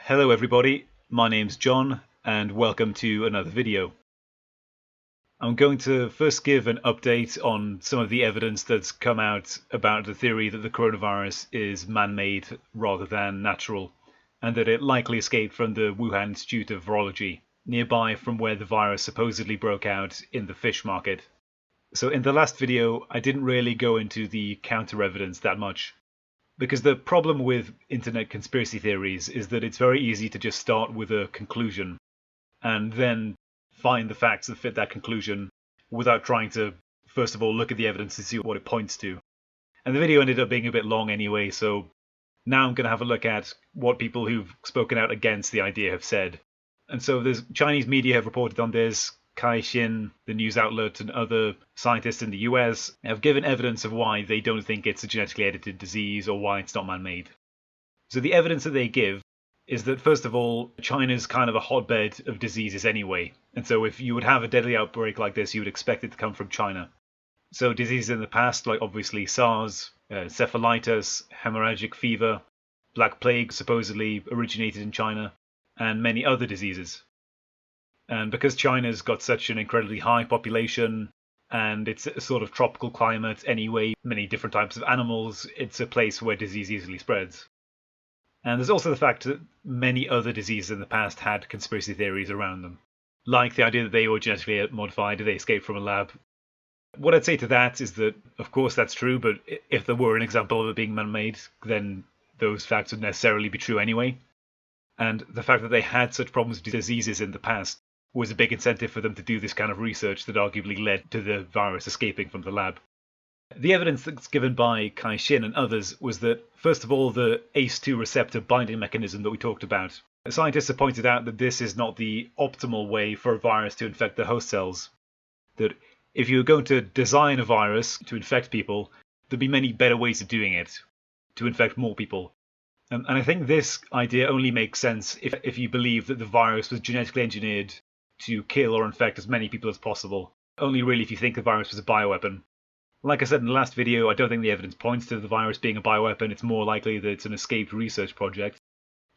Hello everybody, my name's John and welcome to another video. I'm going to first give an update on some of the evidence that's come out about the theory that the coronavirus is man-made rather than natural, and that it likely escaped from the Wuhan Institute of Virology, nearby from where the virus supposedly broke out in the fish market. So in the last video I didn't really go into the counter-evidence that much. Because the problem with internet conspiracy theories is that it's very easy to just start with a conclusion and then find the facts that fit that conclusion without trying to, first of all, look at the evidence to see what it points to. And the video ended up being a bit long anyway, so now I'm going to have a look at what people who've spoken out against the idea have said. And so there's Chinese media have reported on this. Caixin, the news outlet, and other scientists in the US have given evidence of why they don't think it's a genetically edited disease or why it's not man-made. So the evidence that they give is that, first of all, China's kind of a hotbed of diseases anyway. And so if you would have a deadly outbreak like this, you would expect it to come from China. So diseases in the past, like obviously SARS, encephalitis, hemorrhagic fever, Black Plague supposedly originated in China, and many other diseases. And because China's got such an incredibly high population, and it's a sort of tropical climate anyway, many different types of animals, it's a place where disease easily spreads. And there's also the fact that many other diseases in the past had conspiracy theories around them, like the idea that they were genetically modified, they escaped from a lab. What I'd say to that is that, of course, that's true, but if there were an example of it being man-made, then those facts would necessarily be true anyway. And the fact that they had such problems with diseases in the past was a big incentive for them to do this kind of research that arguably led to the virus escaping from the lab. The evidence that's given by Caixin and others was that, first of all, the ACE2 receptor binding mechanism that we talked about. Scientists have pointed out that this is not the optimal way for a virus to infect the host cells. That if you were going to design a virus to infect people, there'd be many better ways of doing it, to infect more people. And I think this idea only makes sense if you believe that the virus was genetically engineered to kill or infect as many people as possible. Only really if you think the virus was a bioweapon. Like I said in the last video, I don't think the evidence points to the virus being a bioweapon. It's more likely that it's an escaped research project.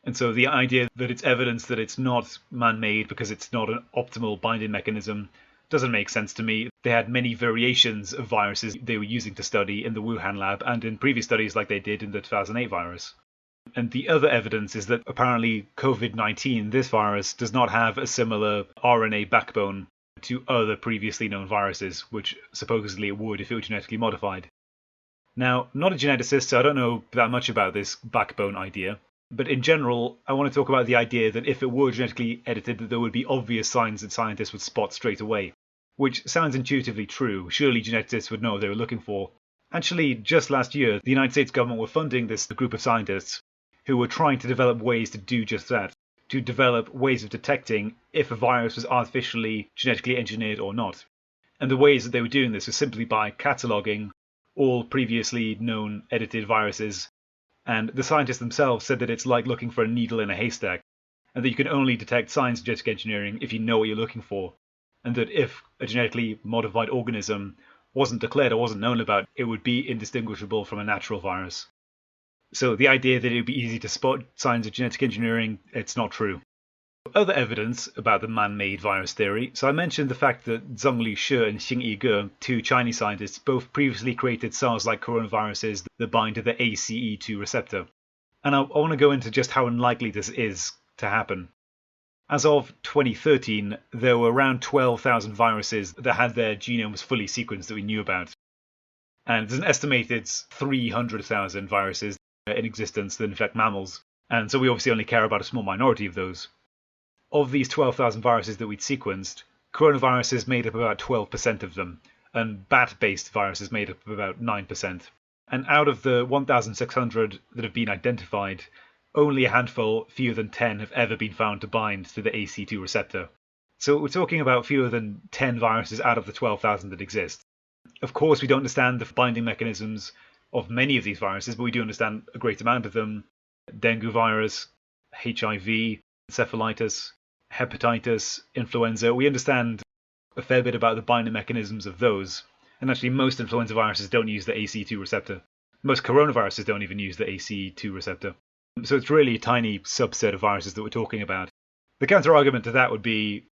And so the idea that it's evidence that it's not man-made because it's not an optimal binding mechanism doesn't make sense to me. They had many variations of viruses they were using to study in the Wuhan lab and in previous studies like they did in the 2008 virus. And the other evidence is that apparently COVID-19, this virus, does not have a similar RNA backbone to other previously known viruses, which supposedly it would if it were genetically modified. Now, I'm not a geneticist, so I don't know that much about this backbone idea, but in general, I want to talk about the idea that if it were genetically edited, that there would be obvious signs that scientists would spot straight away, which sounds intuitively true. Surely geneticists would know what they were looking for. Actually, just last year, the United States government were funding this group of scientists who were trying to develop ways to do just that, to develop ways of detecting if a virus was artificially genetically engineered or not. And the ways that they were doing this was simply by cataloguing all previously known edited viruses, and the scientists themselves said that it's like looking for a needle in a haystack, and that you can only detect signs of genetic engineering if you know what you're looking for, and that if a genetically modified organism wasn't declared or wasn't known about, it would be indistinguishable from a natural virus. So the idea that it would be easy to spot signs of genetic engineering, it's not true. Other evidence about the man-made virus theory. So I mentioned the fact that Zhongli Shi and Xing Ge, two Chinese scientists, both previously created SARS-like coronaviruses that bind to the ACE2 receptor. And I want to go into just how unlikely this is to happen. As of 2013, there were around 12,000 viruses that had their genomes fully sequenced that we knew about. And there's an estimated 300,000 viruses in existence that infect mammals, and so we obviously only care about a small minority of those. Of these 12,000 viruses that we'd sequenced, coronaviruses made up about 12% of them, and bat-based viruses made up about 9%. And out of the 1,600 that have been identified, only a handful, fewer than 10, have ever been found to bind to the ACE2 receptor. So we're talking about fewer than 10 viruses out of the 12,000 that exist. Of course, we don't understand the binding mechanisms of many of these viruses, but we do understand a great amount of them. Dengue virus, HIV, encephalitis, hepatitis, influenza. We understand a fair bit about the binding mechanisms of those. And actually, most influenza viruses don't use the ACE2 receptor. Most coronaviruses don't even use the ACE2 receptor. So it's really a tiny subset of viruses that we're talking about. The counter-argument to that would be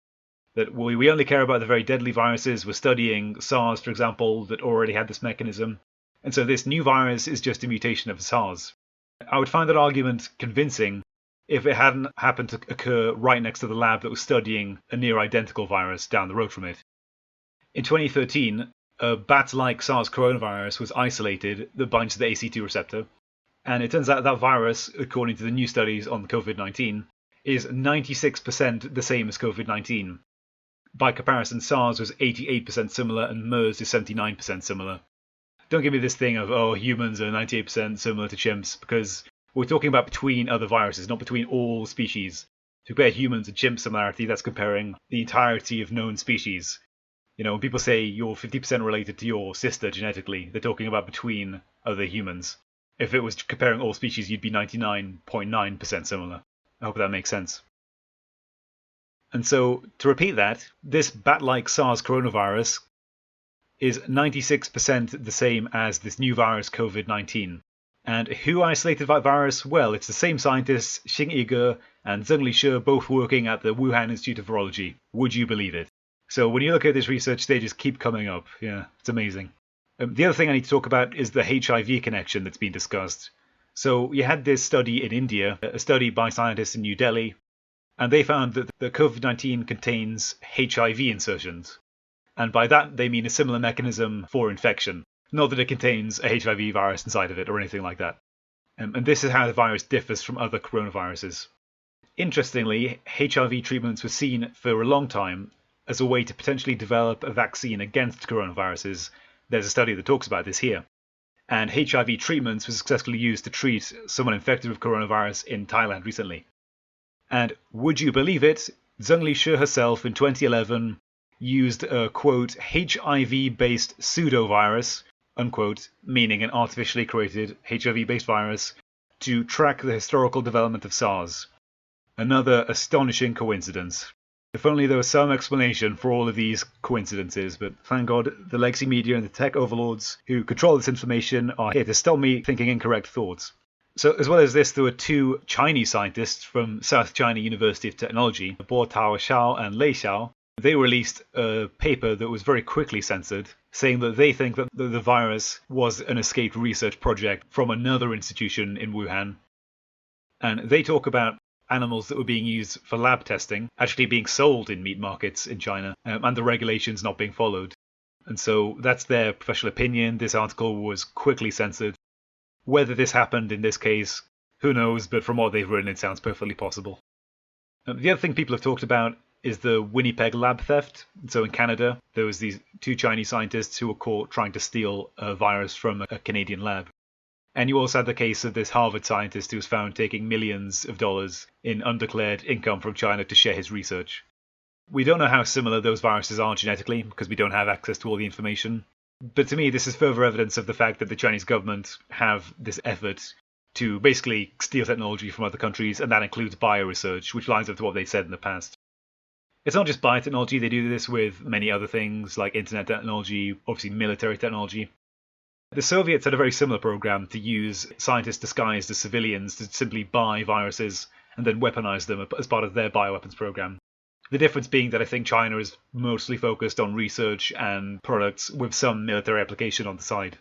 that we only care about the very deadly viruses. We're studying SARS, for example, that already had this mechanism. And so this new virus is just a mutation of SARS. I would find that argument convincing if it hadn't happened to occur right next to the lab that was studying a near-identical virus down the road from it. In 2013, a bat-like SARS coronavirus was isolated that binds to the ACE2 receptor. And it turns out that virus, according to the new studies on COVID-19, is 96% the same as COVID-19. By comparison, SARS was 88% similar and MERS is 79% similar. Don't give me this thing of, oh, humans are 98% similar to chimps, because we're talking about between other viruses, not between all species. To compare humans and chimp similarity, that's comparing the entirety of known species. You know, when people say you're 50% related to your sister genetically, they're talking about between other humans. If it was comparing all species, you'd be 99.9% similar. I hope that makes sense. And so, to repeat that, this bat-like SARS coronavirus is 96% the same as this new virus COVID-19. And who isolated that virus? Well, it's the same scientists, Xing Yi and Zheng Lixie, both working at the Wuhan Institute of Virology. Would you believe it? So when you look at this research, they just keep coming up. Yeah, it's amazing. The other thing I need to talk about is the HIV connection that's been discussed. So you had this study in India, a study by scientists in New Delhi, and they found that the COVID-19 contains HIV insertions. And by that, they mean a similar mechanism for infection. Not that it contains a HIV virus inside of it or anything like that. And this is how the virus differs from other coronaviruses. Interestingly, HIV treatments were seen for a long time as a way to potentially develop a vaccine against coronaviruses. There's a study that talks about this here. And HIV treatments were successfully used to treat someone infected with coronavirus in Thailand recently. And would you believe it, Zheng Lixie herself in 2011 used a, quote, HIV-based pseudovirus, unquote, meaning an artificially created HIV-based virus, to track the historical development of SARS. Another astonishing coincidence. If only there was some explanation for all of these coincidences, but thank God the legacy media and the tech overlords who control this information are here to stop me thinking incorrect thoughts. So as well as this, there were two Chinese scientists from South China University of Technology, Bo Tao Xiao and Lei Xiao. They released a paper that was very quickly censored, saying that they think that the virus was an escaped research project from another institution in Wuhan. And they talk about animals that were being used for lab testing actually being sold in meat markets in China, and the regulations not being followed. And so that's their professional opinion. This article was quickly censored. Whether this happened in this case, who knows, but from what they've written, it sounds perfectly possible. The other thing people have talked about is the Winnipeg lab theft. So in Canada, there was these two Chinese scientists who were caught trying to steal a virus from a Canadian lab. And you also had the case of this Harvard scientist who was found taking millions of dollars in undeclared income from China to share his research. We don't know how similar those viruses are genetically because we don't have access to all the information. But to me, this is further evidence of the fact that the Chinese government have this effort to basically steal technology from other countries, and that includes bioresearch, which lines up to what they said in the past. It's not just biotechnology, they do this with many other things like internet technology, obviously military technology. The Soviets had a very similar program to use scientists disguised as civilians to simply buy viruses and then weaponize them as part of their bioweapons program. The difference being that I think China is mostly focused on research and products with some military application on the side.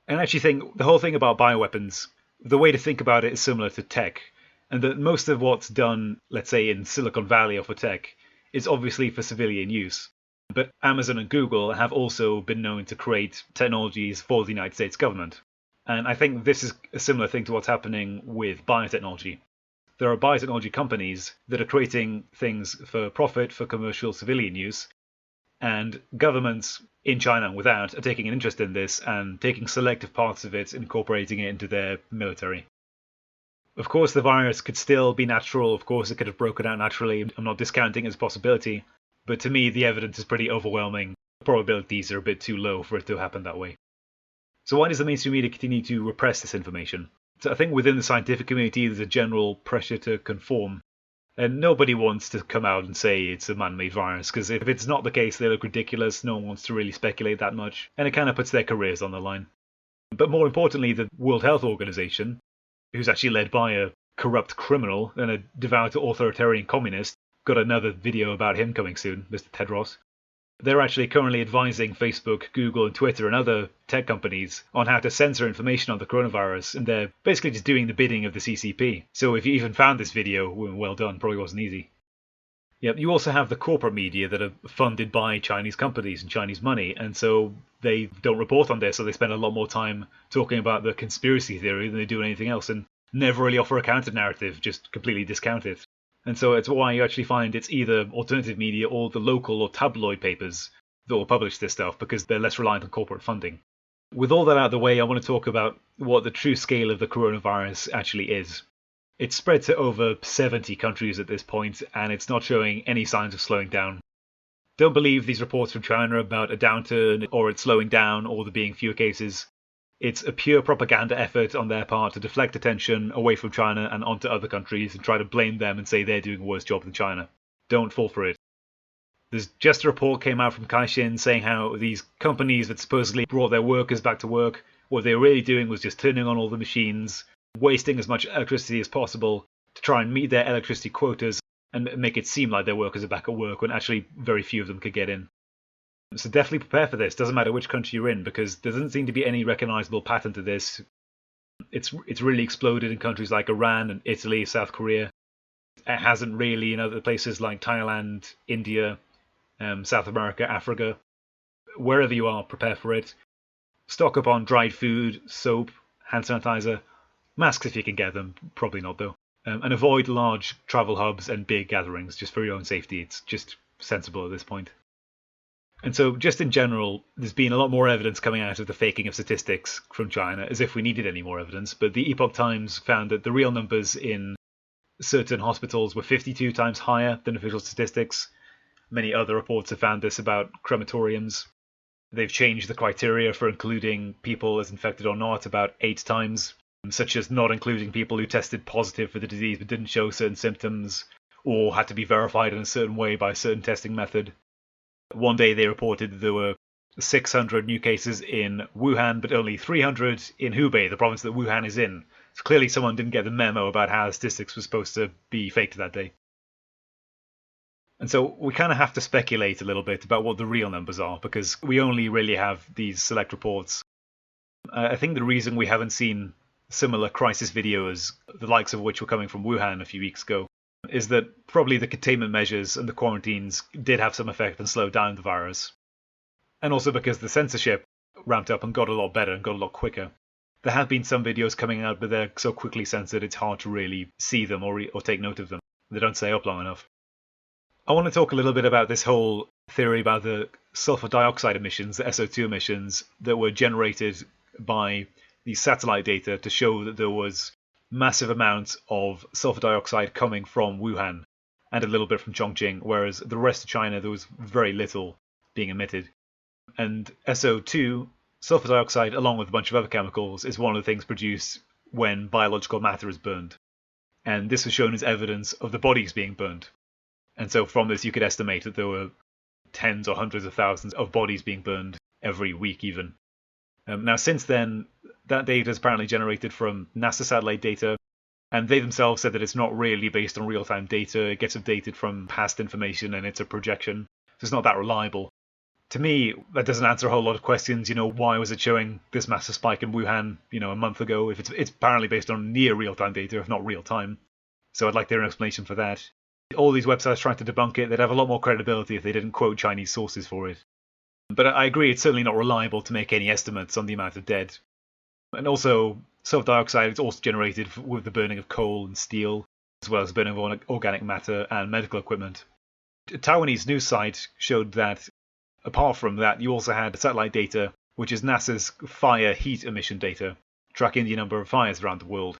And I actually think the whole thing about bioweapons, the way to think about it is similar to tech, and that most of what's done, let's say in Silicon Valley or for tech, is obviously for civilian use. But Amazon and Google have also been known to create technologies for the United States government. And I think this is a similar thing to what's happening with biotechnology. There are biotechnology companies that are creating things for profit, for commercial civilian use, and governments in China and without are taking an interest in this and taking selective parts of it, incorporating it into their military. Of course, the virus could still be natural. Of course, it could have broken out naturally. I'm not discounting its possibility. But to me, the evidence is pretty overwhelming. The probabilities are a bit too low for it to happen that way. So why does the mainstream media continue to repress this information? So I think within the scientific community, there's a general pressure to conform. And nobody wants to come out and say it's a man-made virus, because if it's not the case, they look ridiculous. No one wants to really speculate that much. And it kind of puts their careers on the line. But more importantly, the World Health Organization, who's actually led by a corrupt criminal and a devout authoritarian communist. Got another video about him coming soon, Mr. Tedros. They're actually currently advising Facebook, Google, and Twitter and other tech companies on how to censor information on the coronavirus, and they're basically just doing the bidding of the CCP. So if you even found this video, well done, probably wasn't easy. Yep, you also have the corporate media that are funded by Chinese companies and Chinese money, and so they don't report on this, so they spend a lot more time talking about the conspiracy theory than they do anything else, and never really offer a counter-narrative, just completely discount it. And so it's why you actually find it's either alternative media or the local or tabloid papers that will publish this stuff, because they're less reliant on corporate funding. With all that out of the way, I want to talk about what the true scale of the coronavirus actually is. It's spread to over 70 countries at this point, and it's not showing any signs of slowing down. Don't believe these reports from China about a downturn, or it slowing down, or there being fewer cases. It's a pure propaganda effort on their part to deflect attention away from China and onto other countries and try to blame them and say they're doing a worse job than China. Don't fall for it. There's just a report came out from Caixin saying how these companies that supposedly brought their workers back to work, what they were really doing was just turning on all the machines, wasting as much electricity as possible to try and meet their electricity quotas and make it seem like their workers are back at work when actually very few of them could get in. So definitely prepare for this, doesn't matter which country you're in, because there doesn't seem to be any recognizable pattern to this. It's really exploded in countries like Iran and Italy, South Korea. It hasn't really in other places like Thailand, India, South America, Africa. Wherever you are, prepare for it. Stock up on dried food, soap, hand sanitizer, masks if you can get them, probably not though. And avoid large travel hubs and big gatherings, just for your own safety. It's just sensible at this point. And so, just in general, there's been a lot more evidence coming out of the faking of statistics from China, as if we needed any more evidence. But the Epoch Times found that the real numbers in certain hospitals were 52 times higher than official statistics. Many other reports have found this about crematoriums. They've changed the criteria for including people as infected or not about 8 times, such as not including people who tested positive for the disease but didn't show certain symptoms, or had to be verified in a certain way by a certain testing method. One day they reported that there were 600 new cases in Wuhan, but only 300 in Hubei, the province that Wuhan is in. So clearly someone didn't get the memo about how statistics were supposed to be faked that day. And so we kind of have to speculate a little bit about what the real numbers are, because we only really have these select reports. I think the reason we haven't seen similar crisis videos, the likes of which were coming from Wuhan a few weeks ago, is that probably the containment measures and the quarantines did have some effect and slowed down the virus. And also because the censorship ramped up and got a lot better and got a lot quicker. There have been some videos coming out, but they're so quickly censored it's hard to really see them or take note of them. They don't stay up long enough. I want to talk a little bit about this whole theory about the sulfur dioxide emissions, the SO2 emissions, that were generated by the satellite data to show that there was massive amounts of sulfur dioxide coming from Wuhan and a little bit from Chongqing, whereas the rest of China there was very little being emitted. And SO2, sulfur dioxide, along with a bunch of other chemicals, is one of the things produced when biological matter is burned. And this was shown as evidence of the bodies being burned. And so from this you could estimate that there were tens or hundreds of thousands of bodies being burned every week even. Now since then, that data is apparently generated from NASA satellite data, and they themselves said that it's not really based on real-time data. It gets updated from past information and it's a projection, so it's not that reliable. To me, that doesn't answer a whole lot of questions. Why was it showing this massive spike in Wuhan, a month ago, if it's apparently based on near real-time data, if not real-time. So I'd like their explanation for that. All these websites trying to debunk it, they'd have a lot more credibility if they didn't quote Chinese sources for it. But I agree, it's certainly not reliable to make any estimates on the amount of dead. And also, sulfur dioxide is also generated with the burning of coal and steel, as well as burning of organic matter and medical equipment. A Taiwanese news site showed that, apart from that, you also had satellite data, which is NASA's fire heat emission data, tracking the number of fires around the world.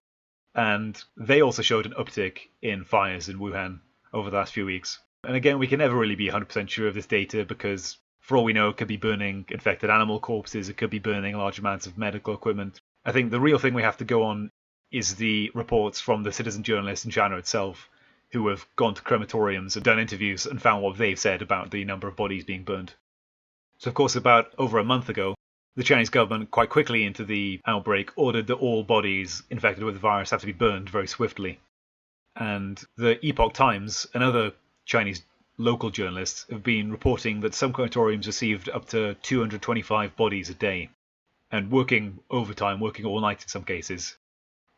And they also showed an uptick in fires in Wuhan over the last few weeks. And again, we can never really be 100% sure of this data because, for all we know, it could be burning infected animal corpses, it could be burning large amounts of medical equipment. I think the real thing we have to go on is the reports from the citizen journalists in China itself, who have gone to crematoriums and done interviews and found what they've said about the number of bodies being burned. So of course, about over a month ago, The Chinese government, quite quickly into the outbreak, ordered that all bodies infected with the virus have to be burned very swiftly. And the Epoch Times and other Chinese local journalists have been reporting that some crematoriums received up to 225 bodies a day, and working overtime, working all night in some cases,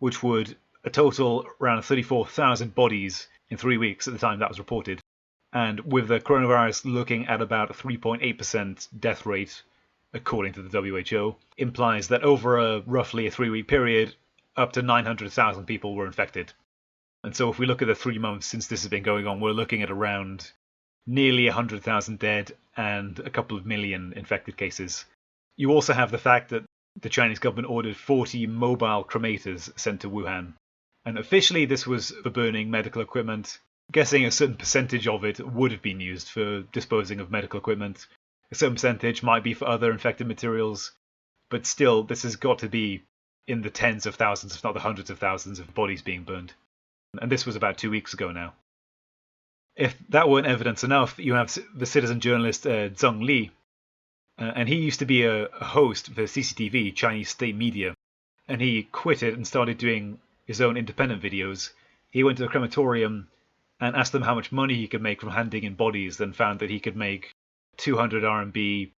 which would a total around 34,000 bodies in 3 weeks at the time that was reported. And with the coronavirus looking at about a 3.8% death rate, according to the WHO, implies that over roughly a 3-week period, up to 900,000 people were infected. And so if we look at the 3 months since this has been going on, we're looking at around nearly 100,000 dead and a couple of million infected cases. You also have the fact that the Chinese government ordered 40 mobile cremators sent to Wuhan. And officially this was for burning medical equipment. Guessing a certain percentage of it would have been used for disposing of medical equipment. A certain percentage might be for other infected materials. But still, this has got to be in the tens of thousands, if not the hundreds of thousands of bodies being burned. And this was about 2 weeks ago now. If that weren't evidence enough, you have the citizen journalist Zheng Li. And he used to be a host for CCTV, Chinese state media. And he quit it and started doing his own independent videos. He went to a crematorium and asked them how much money he could make from handing in bodies, then found that he could make 200 RMB,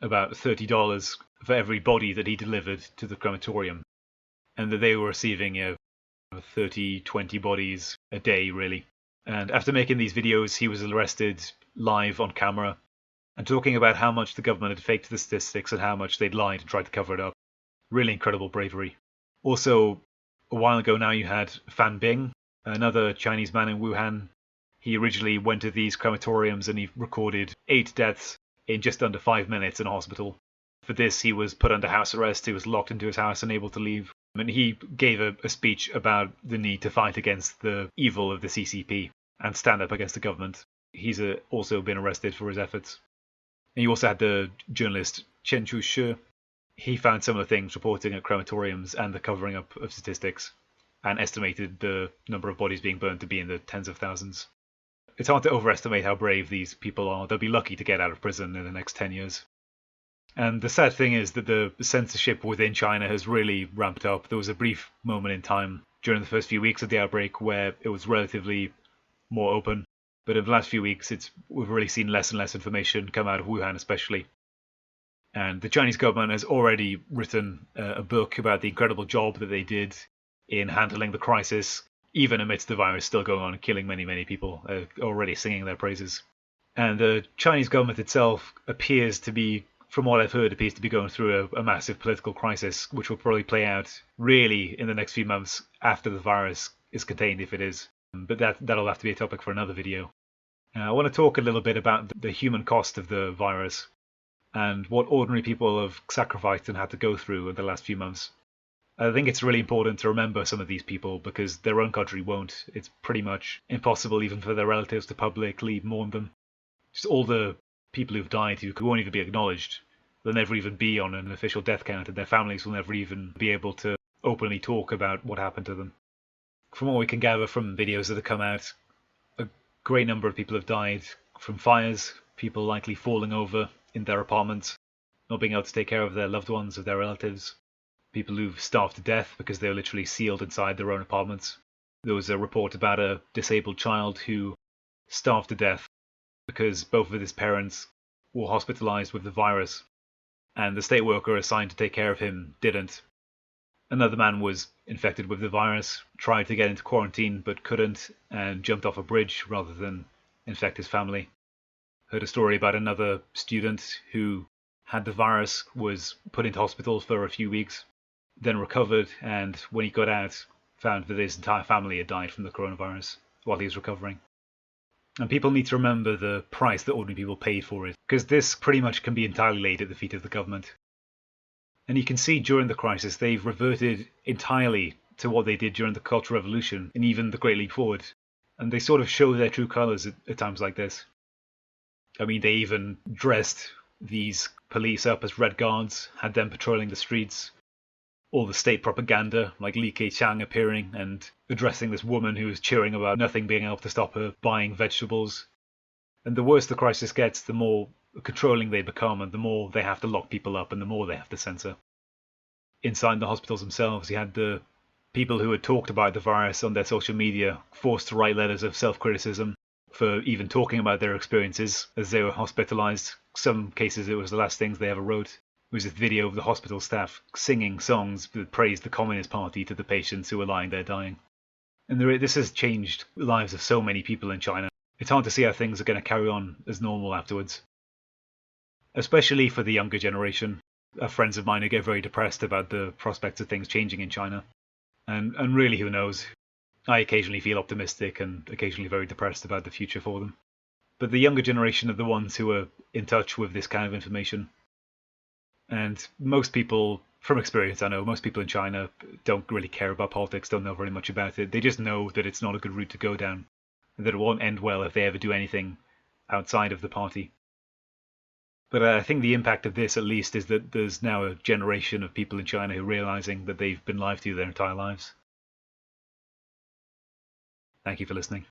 about $30, for every body that he delivered to the crematorium. And that they were receiving 30, 20 bodies a day, really. And after making these videos, he was arrested live on camera and talking about how much the government had faked the statistics and how much they'd lied and tried to cover it up. Really incredible bravery. Also, a while ago now, you had Fan Bing, another Chinese man in Wuhan. He originally went to these crematoriums and he recorded 8 deaths in just under 5 minutes in a hospital. For this, he was put under house arrest. He was locked into his house, unable to leave. And he gave a speech about the need to fight against the evil of the CCP and stand up against the government. He's also been arrested for his efforts. And you also had the journalist Chen Chu-shi. He found similar things reporting at crematoriums and the covering up of statistics, and estimated the number of bodies being burned to be in the tens of thousands. It's hard to overestimate how brave these people are. They'll be lucky to get out of prison in the next 10 years. And the sad thing is that the censorship within China has really ramped up. There was a brief moment in time during the first few weeks of the outbreak where it was relatively more open. But in the last few weeks, we've really seen less and less information come out of Wuhan especially. And the Chinese government has already written a book about the incredible job that they did in handling the crisis, even amidst the virus still going on and killing many, many people, already singing their praises. And the Chinese government itself appears to be, from what I've heard, appears to be going through a massive political crisis, which will probably play out really in the next few months after the virus is contained, if it is. But that'll have to be a topic for another video. I want to talk a little bit about the human cost of the virus and what ordinary people have sacrificed and had to go through in the last few months. I think it's really important to remember some of these people because their own country won't. It's pretty much impossible even for their relatives to publicly mourn them. Just all the people who've died who won't even be acknowledged. They'll never even be on an official death count, and their families will never even be able to openly talk about what happened to them. From what we can gather from videos that have come out, a great number of people have died from fires, people likely falling over in their apartments, not being able to take care of their loved ones or their relatives, people who've starved to death because they were literally sealed inside their own apartments. There was a report about a disabled child who starved to death because both of his parents were hospitalized with the virus, and the state worker assigned to take care of him didn't. Another man was infected with the virus, tried to get into quarantine but couldn't, and jumped off a bridge rather than infect his family. Heard a story about another student who had the virus, was put into hospital for a few weeks, then recovered, and when he got out, found that his entire family had died from the coronavirus while he was recovering. And people need to remember the price that ordinary people paid for it, because this pretty much can be entirely laid at the feet of the government. And you can see during the crisis they've reverted entirely to what they did during the Cultural Revolution and even the Great Leap Forward. And they sort of show their true colours at times like this. I mean, they even dressed these police up as Red Guards, had them patrolling the streets. All the state propaganda, like Li Keqiang appearing and addressing this woman who was cheering about nothing being able to stop her buying vegetables. And the worse the crisis gets, the more controlling they become, and the more they have to lock people up and the more they have to censor. Inside the hospitals themselves, you had the people who had talked about the virus on their social media forced to write letters of self-criticism for even talking about their experiences as they were hospitalized. Some cases it was the last things they ever wrote. It was this video of the hospital staff singing songs that praised the Communist Party to the patients who were lying there dying. And this has changed the lives of so many people in China. It's hard to see how things are going to carry on as normal afterwards. Especially for the younger generation. Friends of mine who get very depressed about the prospects of things changing in China. And really, who knows? I occasionally feel optimistic and occasionally very depressed about the future for them. But the younger generation are the ones who are in touch with this kind of information. And most people, from experience I know, most people in China don't really care about politics, don't know very much about it. They just know that it's not a good route to go down, and that it won't end well if they ever do anything outside of the party. But I think the impact of this, at least, is that there's now a generation of people in China who are realizing that they've been lied to their entire lives. Thank you for listening.